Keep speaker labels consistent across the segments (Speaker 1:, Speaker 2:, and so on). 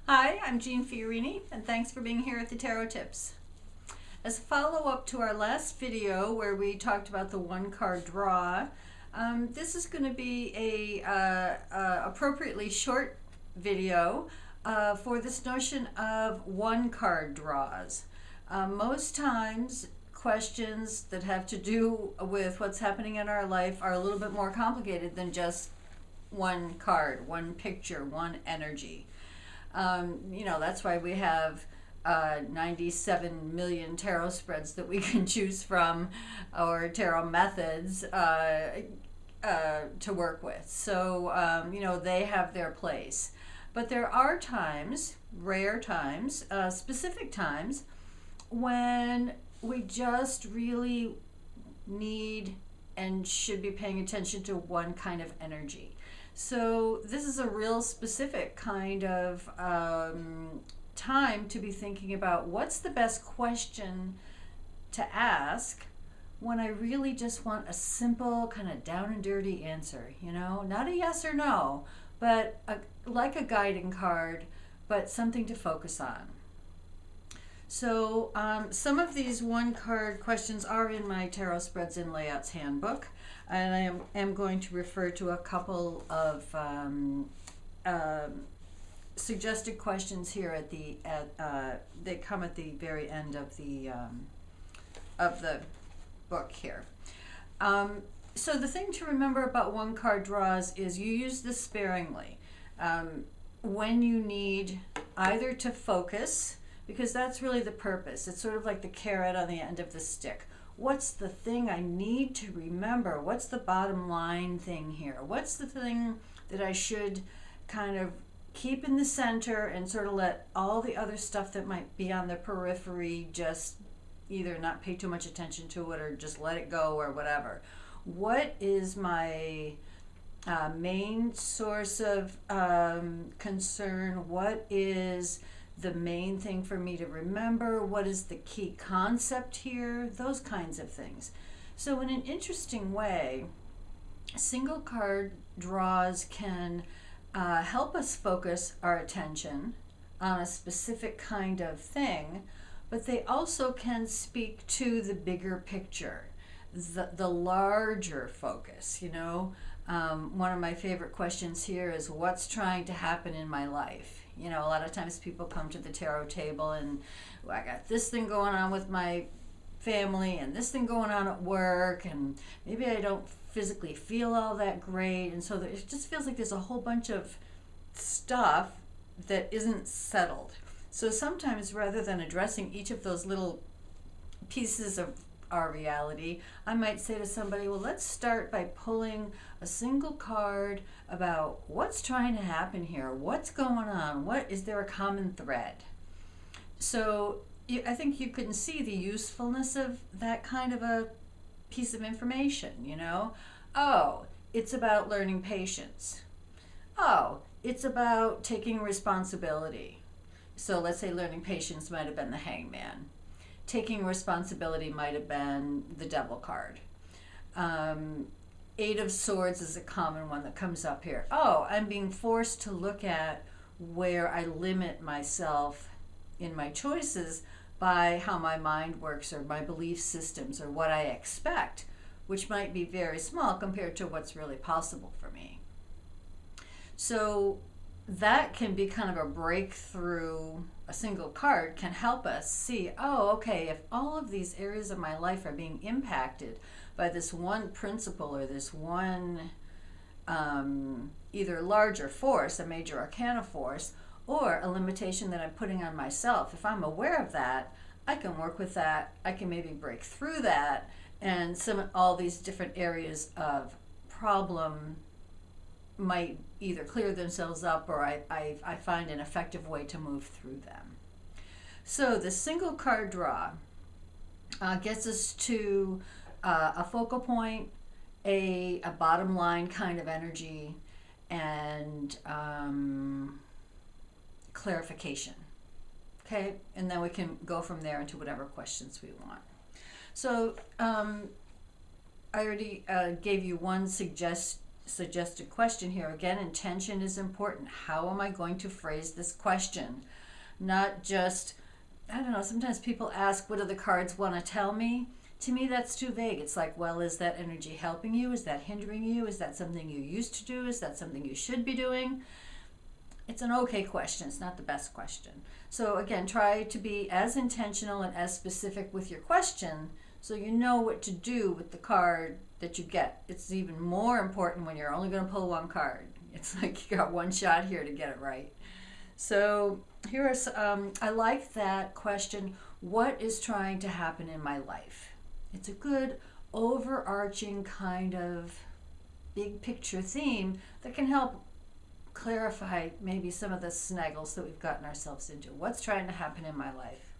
Speaker 1: Hi, I'm Jeanne Fiorini, and thanks for being here at the Tarot Tips. As a follow-up to our last video where we talked about the one-card draw, this is going to be a appropriately short video for this notion of one-card draws. Most times, questions that have to do with what's happening in our life are a little bit more complicated than just one card, one picture, one energy. That's why we have 97 million tarot spreads that we can choose from, or tarot methods to work with. So, they have their place. But there are times, rare times, specific times, when we just really need and should be paying attention to one kind of energy. So this is a real specific kind of time to be thinking about what's the best question to ask when I really just want a simple kind of down and dirty answer, not a yes or no, but like a guiding card, but something to focus on. So some of these one card questions are in my Tarot Spreads and Layouts handbook, and I am going to refer to a couple of suggested questions here they come at the very end of the book here. So the thing to remember about one card draws is you use this sparingly when you need either to focus, because that's really the purpose. It's sort of like the carrot on the end of the stick. What's the thing I need to remember? What's the bottom line thing here? What's the thing that I should kind of keep in the center and sort of let all the other stuff that might be on the periphery just either not pay too much attention to it or just let it go or whatever? What is my main source of concern? What is the main thing for me to remember? What is the key concept here? Those kinds of things. So in an interesting way, single card draws can help us focus our attention on a specific kind of thing, but they also can speak to the bigger picture, the larger focus. One of my favorite questions here is, what's trying to happen in my life? A lot of times people come to the tarot table and, well, I got this thing going on with my family and this thing going on at work, and maybe I don't physically feel all that great, and so it just feels like there's a whole bunch of stuff that isn't settled. So sometimes, rather than addressing each of those little pieces of our reality, I might say to somebody, well, let's start by pulling a single card about what's trying to happen here, what's going on, what is there a common thread? So I think you can see the usefulness of that kind of a piece of information. Oh, it's about learning patience. Oh, it's about taking responsibility. So let's say learning patience might have been the Hangman. Taking responsibility might have been the Devil card. Eight of Swords is a common one that comes up here. Oh, I'm being forced to look at where I limit myself in my choices by how my mind works or my belief systems or what I expect, which might be very small compared to what's really possible for me. So that can be kind of a breakthrough. A single card can help us see, oh, okay, if all of these areas of my life are being impacted by this one principle or this one either larger force, a major arcana force, or a limitation that I'm putting on myself, if I'm aware of that, I can work with that. I can maybe break through that, and all these different areas of problem might either clear themselves up, or I find an effective way to move through them. So the single card draw gets us to a focal point, a bottom line kind of energy, and clarification. Okay, and then we can go from there into whatever questions we want. So I already gave you one suggested question here. Again, intention is important. How am I going to phrase this question? Not just, I don't know, sometimes people ask, what do the cards want to tell me? To me, that's too vague. It's like, well, is that energy helping you? Is that hindering you? Is that something you used to do? Is that something you should be doing? It's an okay question. It's not the best question. So again, try to be as intentional and as specific with your question so you know what to do with the card that you get. It's even more important when you're only going to pull one card. It's like you got one shot here to get it right. So here are I like that question, what is trying to happen in my life? It's a good overarching kind of big picture theme that can help clarify maybe some of the snaggles that we've gotten ourselves into. What's trying to happen in my life?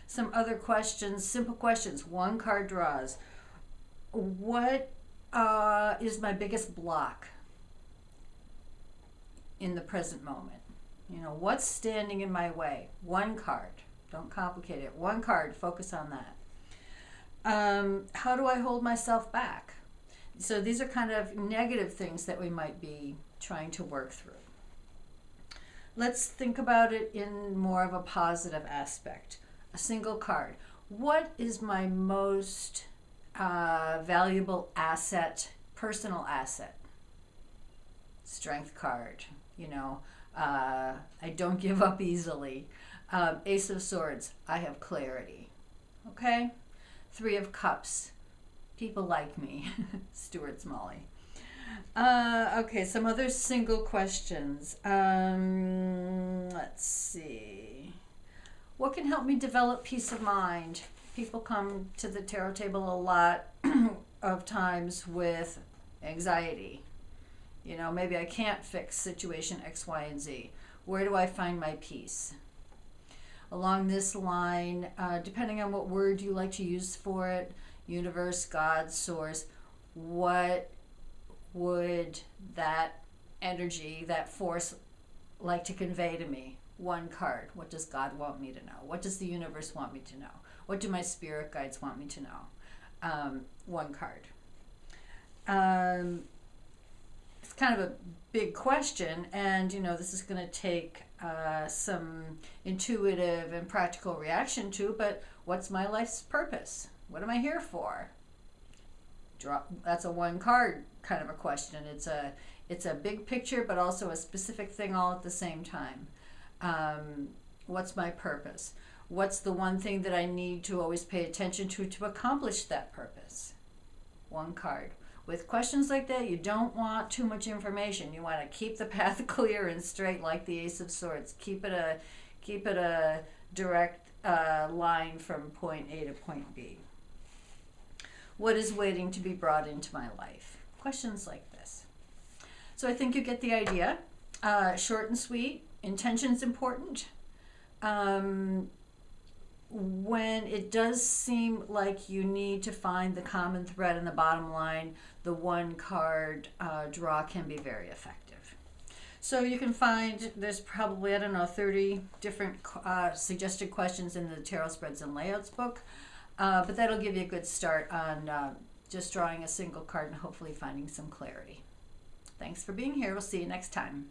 Speaker 1: Some other questions, simple questions, one card draws. What is my biggest block in the present moment? You know, what's standing in my way? One card. Don't complicate it. One card, focus on that. How do I hold myself back? So these are kind of negative things that we might be trying to work through. Let's think about it in more of a positive aspect. A single card. What is my most valuable asset, personal asset? Strength card. You know, I don't give up easily. Ace of Swords, I have clarity. Okay? Three of Cups, people like me. Stuart Smalley. Okay, some other single questions. Let's see. What can help me develop peace of mind? People come to the tarot table a lot of times with anxiety. You know, maybe I can't fix situation X, Y, and Z. Where do I find my peace? Along this line, depending on what word you like to use for it, universe, God, source, what would that energy, that force like to convey to me? One card. What does God want me to know? What does the universe want me to know? What do my spirit guides want me to know? One card. It's kind of a big question, and you know, this is going to take some intuitive and practical reaction to, but what's my life's purpose? What am I here for? That's a one card kind of a question. It's a big picture, but also a specific thing all at the same time. What's my purpose? What's the one thing that I need to always pay attention to accomplish that purpose? One card. With questions like that, you don't want too much information. You want to keep the path clear and straight, like the Ace of Swords. Keep it a direct line from point A to point B. What is waiting to be brought into my life? Questions like this. So I think you get the idea. Short and sweet. Intention's important. When it does seem like you need to find the common thread in the bottom line, the one card draw can be very effective. So you can find, there's probably, 30 different suggested questions in the Tarot Spreads and Layouts book, but that'll give you a good start on just drawing a single card and hopefully finding some clarity. Thanks for being here. We'll see you next time.